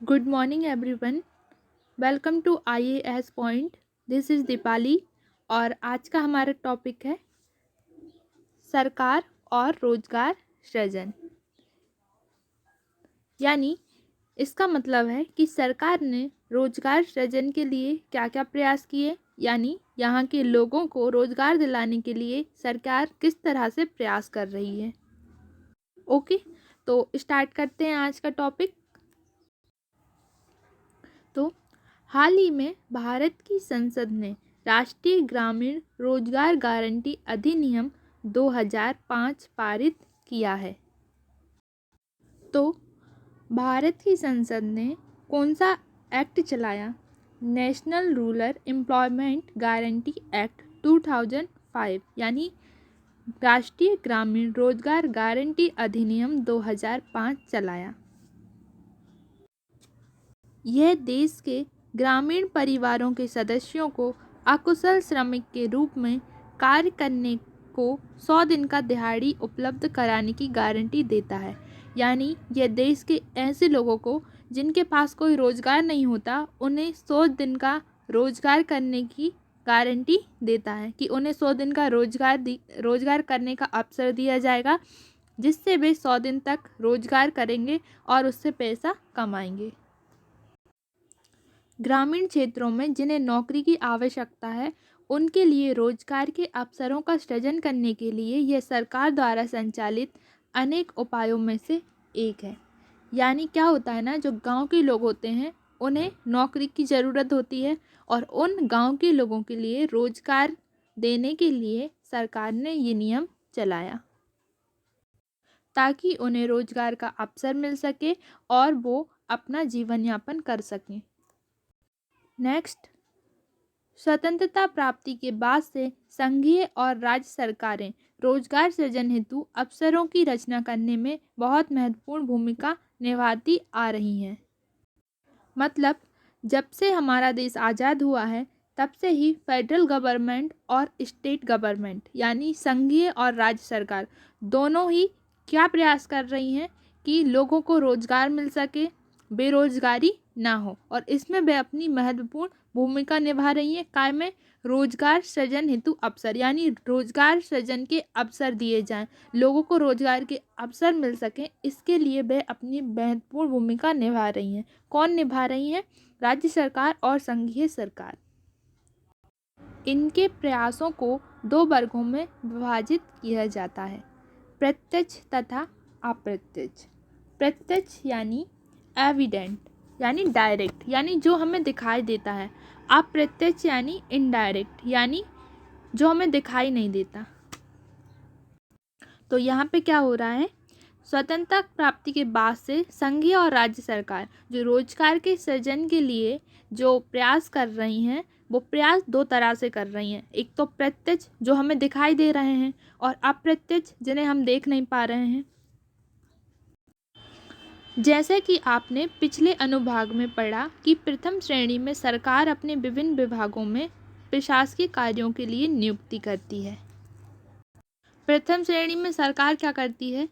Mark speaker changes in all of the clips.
Speaker 1: Good morning everyone. Welcome to IAS point. This is Deepali और आज का हमारा टॉपिक है सरकार और रोजगार सृजन। यानी इसका मतलब है कि सरकार ने रोजगार सृजन के लिए क्या क्या प्रयास किए, यानी यहाँ के लोगों को रोजगार दिलाने के लिए सरकार किस तरह से प्रयास कर रही है। ओके, तो स्टार्ट करते हैं आज का टॉपिक। तो हाल ही में भारत की संसद ने राष्ट्रीय ग्रामीण रोजगार गारंटी अधिनियम 2005 पारित किया है। तो भारत की संसद ने कौन सा एक्ट चलाया? National rural employment guarantee act 2005 यानी राष्ट्रीय ग्रामीण रोजगार गारंटी अधिनियम 2005 चलाया। यह देश के ग्रामीण परिवारों के सदस्यों को अकुशल श्रमिक के रूप में कार्य करने को 100 दिन का दिहाड़ी उपलब्ध कराने की गारंटी देता है। यानी यह देश के ऐसे लोगों को जिनके पास कोई रोजगार नहीं होता, उन्हें 100 दिन का रोजगार करने की गारंटी देता है कि उन्हें 100 दिन का रोजगार करने का अवसर दिया जाएगा, जिससे वे 100 दिन तक रोजगार करेंगे और उससे पैसा कमाएंगे। ग्रामीण क्षेत्रों में जिन्हें नौकरी की आवश्यकता है, उनके लिए रोजगार के अवसरों का सृजन करने के लिए यह सरकार द्वारा संचालित अनेक उपायों में से एक है। यानी क्या होता है ना, जो गांव के लोग होते हैं उन्हें नौकरी की ज़रूरत होती है और उन गांव के लोगों के लिए रोजगार देने के लिए सरकार ने ये नियम चलाया ताकि उन्हें रोजगार का अवसर मिल सके और वो अपना जीवन यापन कर सकें। नेक्स्ट, स्वतंत्रता प्राप्ति के बाद से संघीय और राज्य सरकारें रोजगार सृजन हेतु अवसरों की रचना करने में बहुत महत्वपूर्ण भूमिका निभाती आ रही हैं। मतलब जब से हमारा देश आज़ाद हुआ है, तब से ही फेडरल गवर्नमेंट और स्टेट गवर्नमेंट यानी संघीय और राज्य सरकार दोनों ही क्या प्रयास कर रही हैं कि लोगों को रोजगार मिल सके, बेरोजगारी ना हो, और इसमें वे अपनी महत्वपूर्ण भूमिका निभा रही हैं। काय में? रोजगार सृजन हेतु अवसर, यानी रोजगार सृजन के अवसर दिए जाएं, लोगों को रोजगार के अवसर मिल सकें, इसके लिए वे अपनी महत्वपूर्ण भूमिका निभा रही हैं। कौन निभा रही हैं? राज्य सरकार और संघीय सरकार। इनके प्रयासों को दो वर्गों में विभाजित किया जाता है, प्रत्यक्ष तथा अप्रत्यक्ष। प्रत्यक्ष यानी एविडेंट यानी डायरेक्ट, यानी जो हमें दिखाई देता है। अप्रत्यक्ष यानी इनडायरेक्ट, यानी जो हमें दिखाई नहीं देता। तो यहाँ पे क्या हो रहा है, स्वतंत्रता प्राप्ति के बाद से संघीय और राज्य सरकार जो रोजगार के सृजन के लिए जो प्रयास कर रही हैं, वो प्रयास दो तरह से कर रही हैं। एक तो प्रत्यक्ष जो हमें दिखाई दे रहे हैं, और अप्रत्यक्ष जिन्हें हम देख नहीं पा रहे हैं। जैसे कि आपने पिछले अनुभाग में पढ़ा कि प्रथम श्रेणी में सरकार अपने विभिन्न विभागों में प्रशासकीय कार्यों के लिए नियुक्ति करती है। प्रथम श्रेणी में सरकार क्या करती है?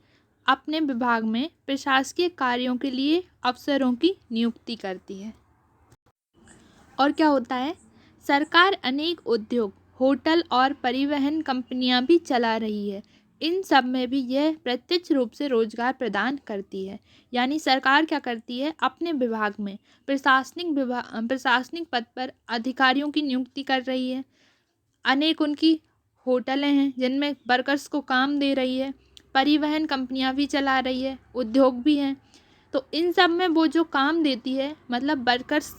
Speaker 1: अपने विभाग में प्रशासकीय कार्यों के लिए अफसरों की नियुक्ति करती है। और क्या होता है, सरकार अनेक उद्योग, होटल और परिवहन कंपनियां भी चला रही है। इन सब में भी यह प्रत्यक्ष रूप से रोजगार प्रदान करती है। यानी सरकार क्या करती है, अपने विभाग में प्रशासनिक पद पर अधिकारियों की नियुक्ति कर रही है। अनेक उनकी होटलें हैं जिनमें वर्कर्स को काम दे रही है, परिवहन कंपनियां भी चला रही है, उद्योग भी हैं। तो इन सब में वो जो काम देती है, मतलब वर्कर्स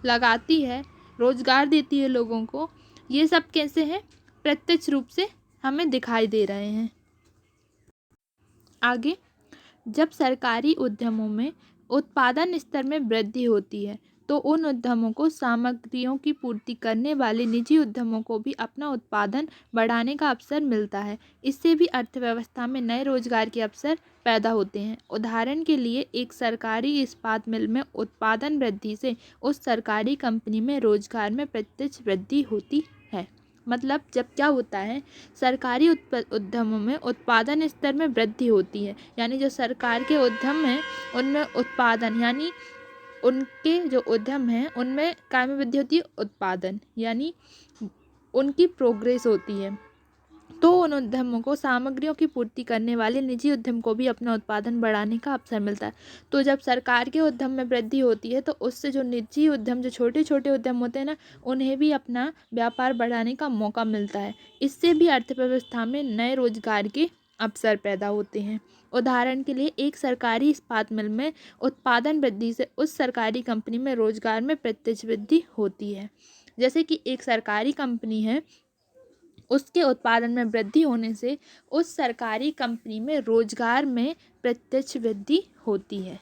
Speaker 1: लगाती है, रोजगार देती है लोगों को, ये सब कैसे हैं? प्रत्यक्ष रूप से हमें दिखाई दे रहे हैं। आगे, जब सरकारी उद्यमों में उत्पादन स्तर में वृद्धि होती है, तो उन उद्यमों को सामग्रियों की पूर्ति करने वाले निजी उद्यमों को भी अपना उत्पादन बढ़ाने का अवसर मिलता है। इससे भी अर्थव्यवस्था में नए रोजगार के अवसर पैदा होते हैं। उदाहरण के लिए, एक सरकारी इस्पात मिल में उत्पादन वृद्धि से उस सरकारी कंपनी में रोजगार में प्रत्यक्ष वृद्धि होती है। मतलब जब क्या होता है, सरकारी उद्यमों में उत्पादन स्तर में वृद्धि होती है, यानी जो सरकार के उद्यम हैं उनमें उत्पादन यानी उनके जो उद्यम हैं उनमें कार्य वृद्धि होती है, उत्पादन यानी उनकी प्रोग्रेस होती है। तो उन उद्यमों को सामग्रियों की पूर्ति करने वाले निजी उद्यम को भी अपना उत्पादन बढ़ाने का अवसर मिलता है। तो जब सरकार के उद्यम में वृद्धि होती है तो उससे जो निजी उद्यम, जो छोटे छोटे उद्यम होते हैं ना, उन्हें भी अपना व्यापार बढ़ाने का मौका मिलता है। इससे भी अर्थव्यवस्था में नए रोजगार के अवसर पैदा होते हैं। उदाहरण के लिए एक सरकारी इस्पात मिल में उत्पादन वृद्धि से उस सरकारी कंपनी में रोजगार में प्रत्यक्ष वृद्धि होती है। जैसे कि एक सरकारी कंपनी है, उसके उत्पादन में वृद्धि होने से उस सरकारी कंपनी में रोजगार में प्रत्यक्ष वृद्धि होती है।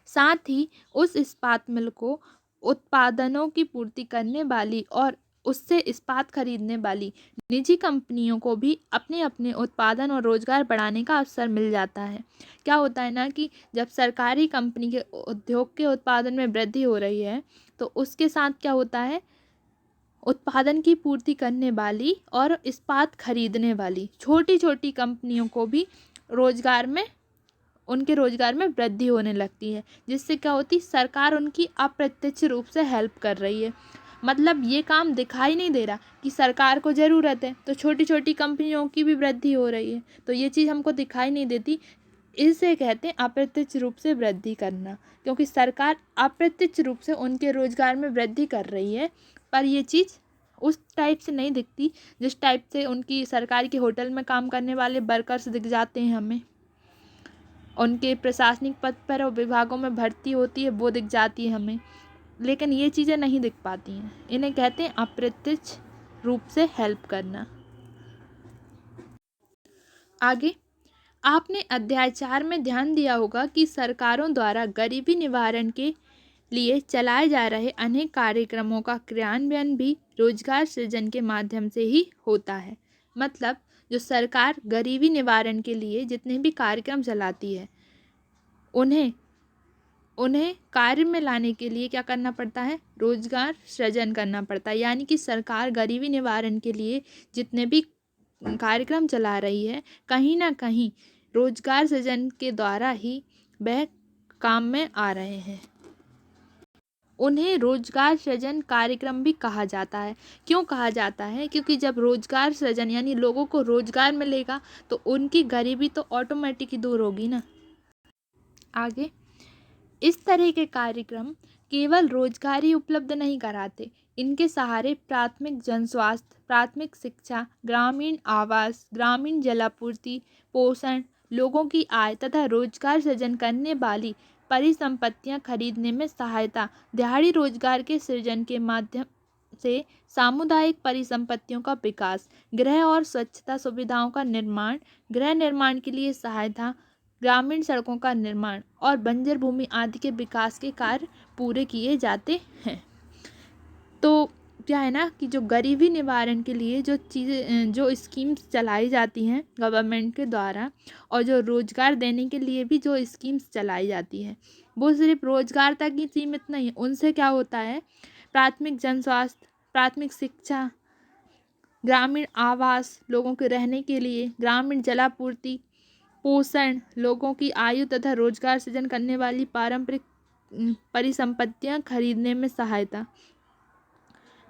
Speaker 1: साथ ही उस इस्पात मिल को उत्पादनों की पूर्ति करने वाली और उससे इस्पात खरीदने वाली निजी कंपनियों को भी अपने अपने उत्पादन और रोजगार बढ़ाने का अवसर मिल जाता है। क्या होता है ना कि जब सरकारी कंपनी के उद्योग के उत्पादन में वृद्धि हो रही है तो उसके साथ क्या होता है, उत्पादन की पूर्ति करने वाली और इस्पात खरीदने वाली छोटी छोटी कंपनियों को भी रोजगार में, उनके रोजगार में वृद्धि होने लगती है। जिससे क्या होती, सरकार उनकी अप्रत्यक्ष रूप से हेल्प कर रही है। मतलब ये काम दिखाई नहीं दे रहा कि सरकार को ज़रूरत है तो छोटी छोटी कंपनियों की भी वृद्धि हो रही है, तो ये चीज़ हमको दिखाई नहीं देती। इसे कहते हैं अप्रत्यक्ष रूप से वृद्धि करना, क्योंकि सरकार अप्रत्यक्ष रूप से उनके रोजगार में वृद्धि कर रही है, पर ये चीज़ उस टाइप से नहीं दिखती जिस टाइप से उनकी सरकार के होटल में काम करने वाले वर्कर्स दिख जाते हैं हमें, उनके प्रशासनिक पद पर और विभागों में भर्ती होती है वो दिख जाती है हमें, लेकिन ये चीज़ें नहीं दिख पाती हैं। इन्हें कहते हैं अप्रत्यक्ष रूप से हेल्प करना। आगे आपने अध्याय 4 में ध्यान दिया होगा कि सरकारों द्वारा गरीबी निवारण के लिए चलाए जा रहे अनेक कार्यक्रमों का क्रियान्वयन भी रोजगार सृजन के माध्यम से ही होता है। मतलब जो सरकार गरीबी निवारण के लिए जितने भी कार्यक्रम चलाती है उन्हें कार्य में लाने के लिए क्या करना पड़ता है, रोजगार सृजन करना पड़ता है। यानी कि सरकार गरीबी निवारण के लिए जितने भी कार्यक्रम चला रही है कहीं ना कहीं रोजगार सृजन के द्वारा ही वह काम में आ रहे हैं। उन्हें रोजगार सृजन कार्यक्रम भी कहा जाता है। क्यों कहा जाता है? क्योंकि जब रोजगार सृजन यानी लोगों को रोजगार मिलेगा तो उनकी गरीबी तो ऑटोमेटिक ही दूर होगी ना। आगे इस तरह के कार्यक्रम केवल रोजगार ही उपलब्ध नहीं कराते, इनके सहारे प्राथमिक जनस्वास्थ्य, प्राथमिक शिक्षा, ग्रामीण आवास, ग्रामीण जलापूर्ति, पोषण, लोगों की आय तथा रोजगार सृजन करने वाली परिसंपत्तियां खरीदने में सहायता, दिहाड़ी रोजगार के सृजन के माध्यम से सामुदायिक परिसंपत्तियों का विकास, गृह और स्वच्छता सुविधाओं का निर्माण, गृह निर्माण के लिए सहायता, ग्रामीण सड़कों का निर्माण और बंजर भूमि आदि के विकास के कार्य पूरे किए जाते हैं। तो क्या है ना कि जो गरीबी निवारण के लिए जो चीज़ें, जो स्कीम्स चलाई जाती हैं गवर्नमेंट के द्वारा और जो रोज़गार देने के लिए भी जो स्कीम्स चलाई जाती हैं वो सिर्फ रोज़गार तक ही सीमित नहीं है। उनसे क्या होता है, प्राथमिक जनस्वास्थ्य, प्राथमिक शिक्षा, ग्रामीण आवास लोगों के रहने के लिए, ग्रामीण जलापूर्ति, पोषण, लोगों की आयु तथा रोजगार सृजन करने वाली पारंपरिक परिसंपत्तियां खरीदने में सहायता,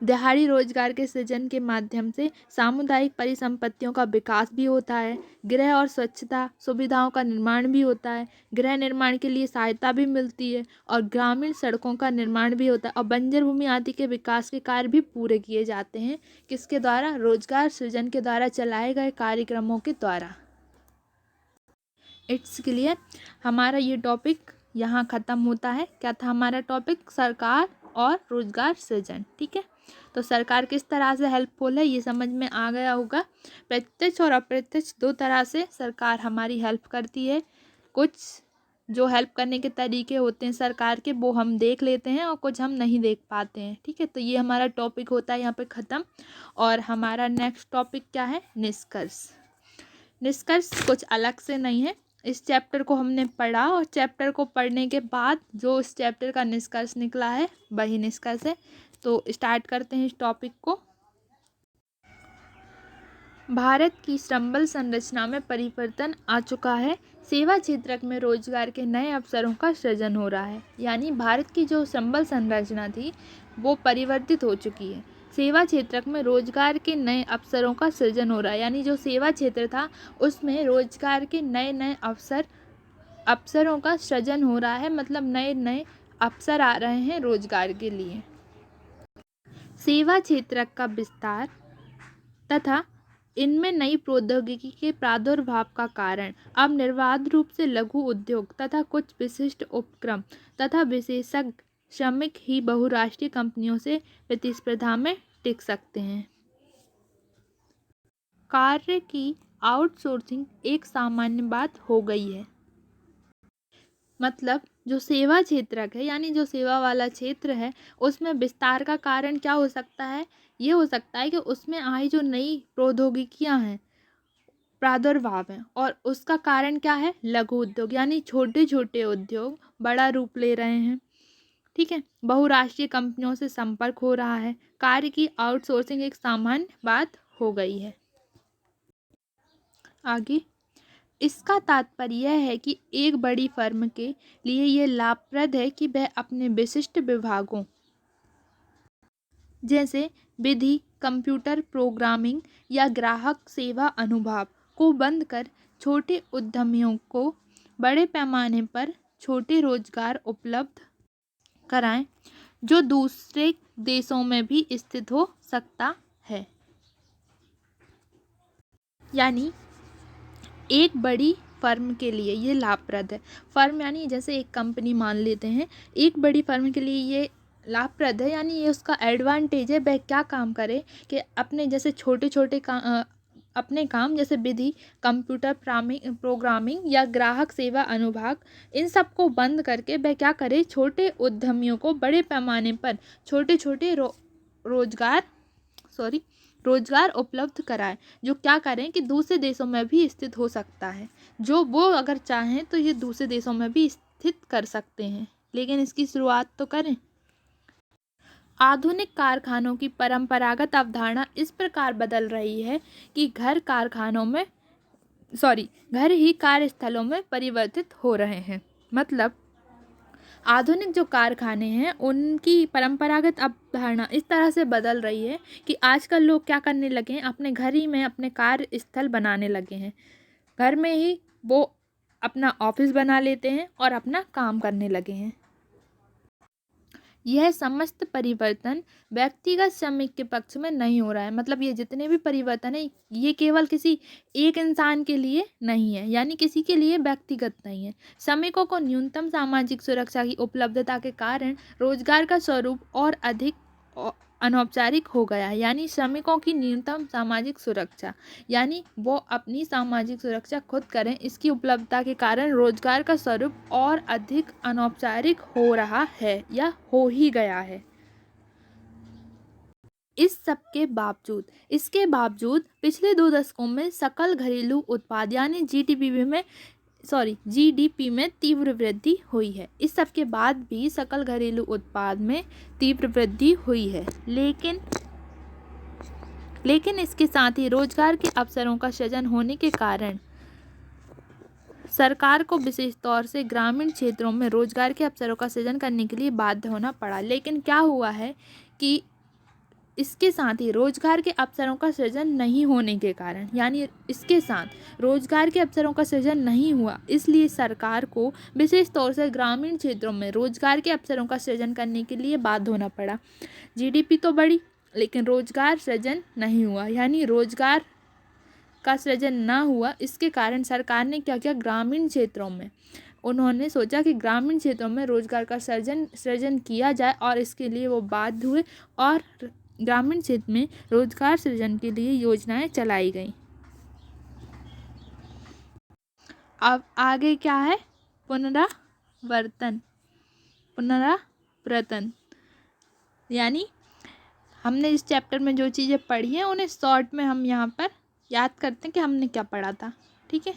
Speaker 1: दिहाड़ी रोजगार के सृजन के माध्यम से सामुदायिक परिसंपत्तियों का विकास भी होता है, गृह और स्वच्छता सुविधाओं का निर्माण भी होता है, गृह निर्माण के लिए सहायता भी मिलती है और ग्रामीण सड़कों का निर्माण भी होता है और बंजर भूमि आदि के विकास के कार्य भी पूरे किए जाते हैं। किसके द्वारा? रोजगार सृजन के द्वारा चलाए गए कार्यक्रमों के द्वारा। It's clear. हमारा ये टॉपिक यहाँ ख़त्म होता है। क्या था हमारा टॉपिक? सरकार और रोजगार सृजन। ठीक है, तो सरकार किस तरह से हेल्पफुल है ये समझ में आ गया होगा। प्रत्यक्ष और अप्रत्यक्ष दो तरह से सरकार हमारी हेल्प करती है। कुछ जो हेल्प करने के तरीके होते हैं सरकार के वो हम देख लेते हैं और कुछ हम नहीं देख पाते हैं। ठीक है, तो ये हमारा टॉपिक होता है यहाँ पे ख़त्म। और हमारा नेक्स्ट टॉपिक क्या है? निष्कर्ष। निष्कर्ष कुछ अलग से नहीं है। इस चैप्टर को हमने पढ़ा और चैप्टर को पढ़ने के बाद जो इस चैप्टर का निष्कर्ष निकला है वही निष्कर्ष है। तो स्टार्ट करते हैं इस टॉपिक को। भारत की श्रम बल संरचना में परिवर्तन आ चुका है। सेवा क्षेत्र में रोजगार के नए अवसरों का सृजन हो रहा है, यानी भारत की जो संबल संरचना थी वो परिवर्तित हो चुकी है। सेवा क्षेत्र में रोजगार के नए अवसरों का सृजन हो रहा है, यानी जो सेवा क्षेत्र था उसमें रोजगार के नए नए अवसरों का सृजन हो रहा है, मतलब नए नए अवसर आ रहे हैं रोजगार के लिए। सेवा क्षेत्र का विस्तार तथा इनमें नई प्रौद्योगिकी के प्रादुर्भाव का कारण अब निर्बाध रूप से लघु उद्योग तथा कुछ विशिष्ट उपक्रम तथा विशेषज्ञ श्रमिक ही बहुराष्ट्रीय कंपनियों से प्रतिस्पर्धा में टिक सकते हैं। कार्य की आउटसोर्सिंग एक सामान्य बात हो गई है। मतलब जो सेवा क्षेत्र है, यानी जो सेवा वाला क्षेत्र है, उसमें विस्तार का कारण क्या हो सकता है? ये हो सकता है कि उसमें आई जो नई प्रौद्योगिकियां हैं, प्रादुर्भाव है, और उसका कारण क्या है? लघु उद्योग, यानी छोटे छोटे उद्योग बड़ा रूप ले रहे हैं। ठीक है, बहुराष्ट्रीय कंपनियों से संपर्क हो रहा है। कार्य की आउटसोर्सिंग एक सामान्य बात हो गई है। आगे, इसका तात्पर्य यह है कि एक बड़ी फर्म के लिए यह लाभप्रद है कि वह अपने विशिष्ट विभागों जैसे विधि, कंप्यूटर प्रोग्रामिंग या ग्राहक सेवा अनुभाग को बंद कर छोटे उद्यमियों को बड़े पैमाने पर छोटे रोजगार उपलब्ध कराएं, जो दूसरे देशों में भी स्थित हो सकता है। यानी एक बड़ी फर्म के लिए ये लाभप्रद है। फर्म यानी जैसे एक कंपनी मान लेते हैं, एक बड़ी फर्म के लिए ये लाभप्रद है, यानी ये उसका एडवांटेज है। वह क्या काम करे कि अपने जैसे छोटे छोटे अपने काम जैसे विधि, कंप्यूटर प्रोग्रामिंग या ग्राहक सेवा अनुभाग, इन सब को बंद करके वह क्या करे, छोटे उद्यमियों को बड़े पैमाने पर छोटे छोटे रोजगार उपलब्ध कराएं, जो क्या करें कि दूसरे देशों में भी स्थित हो सकता है। जो वो अगर चाहें तो ये दूसरे देशों में भी स्थित कर सकते हैं, लेकिन इसकी शुरुआत तो करें। आधुनिक कारखानों की परंपरागत अवधारणा इस प्रकार बदल रही है कि घर ही कार्यस्थलों में परिवर्तित हो रहे हैं। मतलब आधुनिक जो कारखाने हैं उनकी परंपरागत अवधारणा इस तरह से बदल रही है कि आजकल लोग क्या करने लगे हैं, अपने घर ही में अपने कार्यस्थल बनाने लगे हैं। घर में ही वो अपना ऑफिस बना लेते हैं और अपना काम करने लगे हैं। यह समस्त परिवर्तन व्यक्तिगत श्रमिक के पक्ष में नहीं हो रहा है। मतलब ये जितने भी परिवर्तन है ये केवल किसी एक इंसान के लिए नहीं है, यानी किसी के लिए व्यक्तिगत नहीं है। श्रमिकों को न्यूनतम सामाजिक सुरक्षा की उपलब्धता के कारण रोजगार का स्वरूप और अधिक अनौपचारिक हो गया है। यानी श्रमिकों की न्यूनतम सामाजिक सुरक्षा, यानी वो अपनी सामाजिक सुरक्षा खुद करें, इसकी उपलब्धता के कारण रोजगार का स्वरूप और अधिक अनौपचारिक हो रहा है या हो ही गया है। इसके बावजूद पिछले 2 दशकों में सकल घरेलू उत्पाद यानी जीडीपी में तीव्र वृद्धि हुई है। इस सब के बाद भी सकल घरेलू उत्पाद में तीव्र वृद्धि हुई है, लेकिन इसके साथ ही रोजगार के अवसरों का सृजन होने के कारण सरकार को विशेष तौर से ग्रामीण क्षेत्रों में रोजगार के अवसरों का सृजन करने के लिए बाध्य होना पड़ा। लेकिन क्या हुआ है कि इसके साथ ही रोजगार के अवसरों का सृजन नहीं होने के कारण, यानी इसके साथ रोजगार के अवसरों का सृजन नहीं हुआ, इसलिए सरकार को विशेष तौर से ग्रामीण क्षेत्रों में रोजगार के अवसरों का सृजन करने के लिए बाध्य होना पड़ा। जीडीपी तो बढ़ी लेकिन रोजगार सृजन नहीं हुआ, यानी रोजगार का सृजन ना हुआ। इसके कारण सरकार ने क्या किया, ग्रामीण क्षेत्रों में उन्होंने सोचा कि ग्रामीण क्षेत्रों में रोजगार का सृजन किया जाए, और इसके लिए वो बाध्य हुए और ग्रामीण क्षेत्र में रोजगार सृजन के लिए योजनाएं चलाई गई। अब आगे क्या है, पुनरावर्तन, यानी हमने इस चैप्टर में जो चीज़ें पढ़ी हैं उन्हें शॉर्ट में हम यहाँ पर याद करते हैं कि हमने क्या पढ़ा था। ठीक है,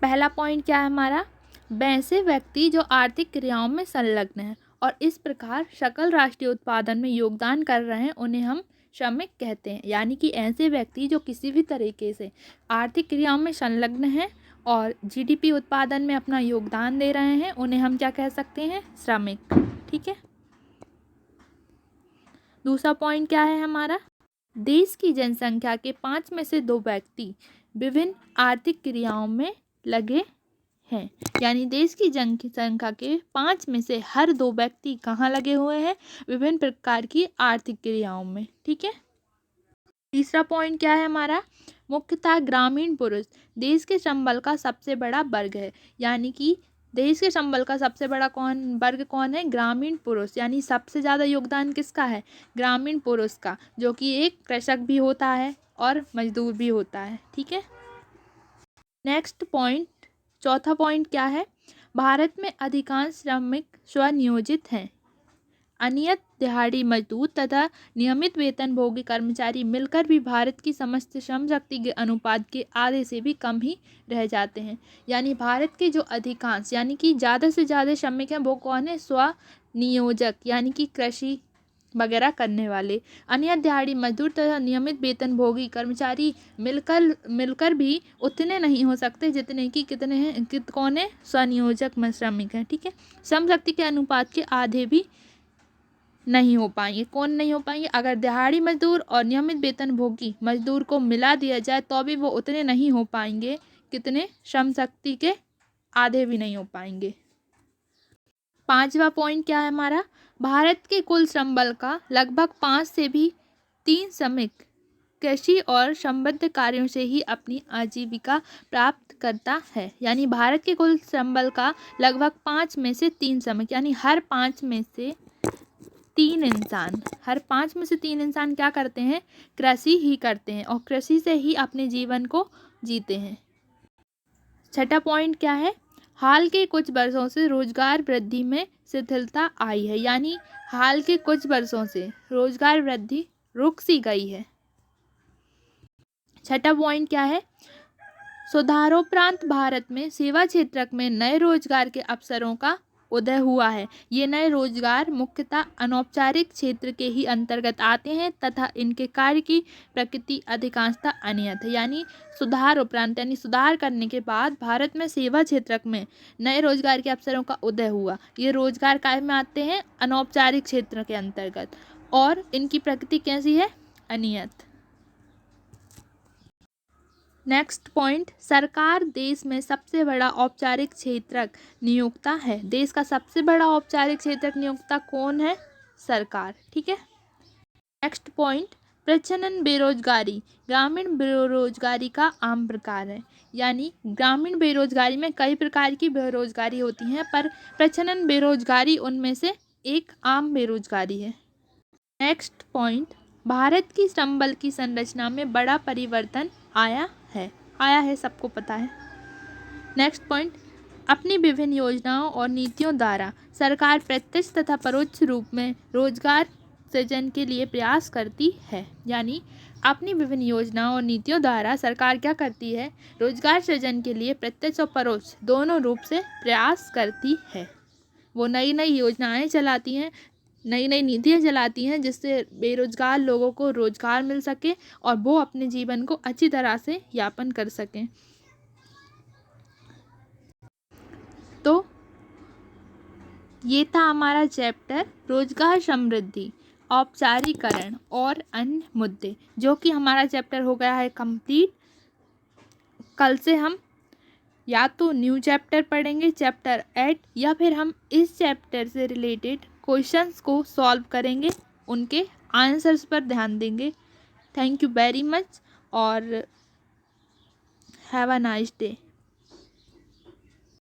Speaker 1: पहला पॉइंट क्या है हमारा, वैसे व्यक्ति जो आर्थिक क्रियाओं में संलग्न है और इस प्रकार सकल राष्ट्रीय उत्पादन में योगदान कर रहे हैं, उन्हें हम श्रमिक कहते हैं। यानी कि ऐसे व्यक्ति जो किसी भी तरीके से आर्थिक क्रियाओं में संलग्न हैं और जीडीपी उत्पादन में अपना योगदान दे रहे हैं, उन्हें हम क्या कह सकते हैं? श्रमिक। ठीक है। दूसरा पॉइंट क्या है हमारा? देश की जनसंख्या के 5 में से 2 व्यक्ति विभिन्न आर्थिक क्रियाओं में लगे हैं। यानी देश की जनसंख्या के 5 में से हर 2 व्यक्ति कहाँ लगे हुए हैं? विभिन्न प्रकार की आर्थिक क्रियाओं में। ठीक है। तीसरा पॉइंट क्या है हमारा? मुख्यतः ग्रामीण पुरुष देश के संबल का सबसे बड़ा वर्ग है। यानी कि देश के संबल का सबसे बड़ा वर्ग कौन है? ग्रामीण पुरुष। यानी सबसे ज़्यादा योगदान किसका है? ग्रामीण पुरुष का, जो कि एक कृषक भी होता है और मजदूर भी होता है। ठीक है। नेक्स्ट पॉइंट, चौथा पॉइंट क्या है? भारत में अधिकांश श्रमिक स्वनियोजित हैं। अनियत दिहाड़ी मजदूर तथा नियमित वेतनभोगी कर्मचारी मिलकर भी भारत की समस्त श्रम शक्ति के अनुपात के आधे से भी कम ही रह जाते हैं। यानी भारत के जो अधिकांश यानी कि ज़्यादा से ज़्यादा श्रमिक हैं वो कौन है? स्वनियोजक, यानी कि कृषि वगैरह करने वाले। अनियत दिहाड़ी मजदूर तथा नियमित वेतनभोगी कर्मचारी मिलकर भी उतने नहीं हो सकते जितने कि कितने हैं? कौन है? स्वनियोजक श्रमिक हैं। ठीक है। श्रम शक्ति के अनुपात के आधे भी नहीं हो पाएंगे। कौन नहीं हो पाएंगे? अगर दिहाड़ी मजदूर और नियमित वेतनभोगी मजदूर को मिला दिया जाए तो भी वो उतने नहीं हो पाएंगे। कितने? श्रम शक्ति के आधे भी नहीं हो पाएंगे। पांचवा पॉइंट क्या है हमारा? भारत के कुल श्रम बल का लगभग 5 से भी 3 श्रमिक कृषि और संबद्ध कार्यों से ही अपनी आजीविका प्राप्त करता है। यानी भारत के कुल श्रम बल का लगभग 5 में से 3 श्रमिक, यानी हर 5 में से 3 इंसान क्या करते हैं? कृषि ही करते हैं और कृषि से ही अपने जीवन को जीते हैं। छठा पॉइंट क्या है? हाल के कुछ वर्षों से रोजगार वृद्धि में शिथिलता आई है। यानी हाल के कुछ वर्षों से रोजगार वृद्धि रुक सी गई है। छठा पॉइंट क्या है? सुधारोपरांत भारत में सेवा क्षेत्र में नए रोजगार के अवसरों का उदय हुआ है। ये नए रोजगार मुख्यतः अनौपचारिक क्षेत्र के ही अंतर्गत आते हैं तथा इनके कार्य की प्रकृति अधिकांशतः अनियत है। यानी सुधार उपरांत यानी सुधार करने के बाद भारत में सेवा क्षेत्र में नए रोजगार के अवसरों का उदय हुआ। ये रोजगार काय में आते हैं? अनौपचारिक क्षेत्र के अंतर्गत, और इनकी प्रकृति कैसी है? अनियत। नेक्स्ट पॉइंट, सरकार देश में सबसे बड़ा औपचारिक क्षेत्रक नियोक्ता है। देश का सबसे बड़ा औपचारिक क्षेत्रक नियोक्ता कौन है? सरकार। ठीक है। नेक्स्ट पॉइंट, प्रच्छन्न बेरोजगारी ग्रामीण बेरोजगारी का आम प्रकार है। यानी ग्रामीण बेरोजगारी में कई प्रकार की बेरोजगारी होती हैं, पर प्रच्छन्न बेरोजगारी उनमें से एक आम बेरोजगारी है। नेक्स्ट पॉइंट, भारत की श्रम बल की संरचना में बड़ा परिवर्तन आया है, सबको पता है। नेक्स्ट पॉइंट, अपनी विभिन्न योजनाओं और नीतियों द्वारा सरकार प्रत्यक्ष तथा परोक्ष रूप में रोजगार सृजन के लिए प्रयास करती है। यानी अपनी विभिन्न योजनाओं और नीतियों द्वारा सरकार क्या करती है? रोजगार सृजन के लिए प्रत्यक्ष और परोक्ष दोनों रूप से प्रयास करती है। वो नई नई योजनाएं चलाती हैं, नई नई नीतियाँ चलाती हैं जिससे बेरोजगार लोगों को रोजगार मिल सके और वो अपने जीवन को अच्छी तरह से यापन कर सकें। तो ये था हमारा चैप्टर रोजगार समृद्धि, औपचारीकरण और अन्य मुद्दे, जो कि हमारा चैप्टर हो गया है कंप्लीट। कल से हम या तो न्यू चैप्टर पढ़ेंगे, चैप्टर 8, या फिर हम इस चैप्टर से रिलेटेड क्वेश्चंस को सॉल्व करेंगे, उनके आंसर्स पर ध्यान देंगे। थैंक यू वेरी मच और हैव अ नाइस डे।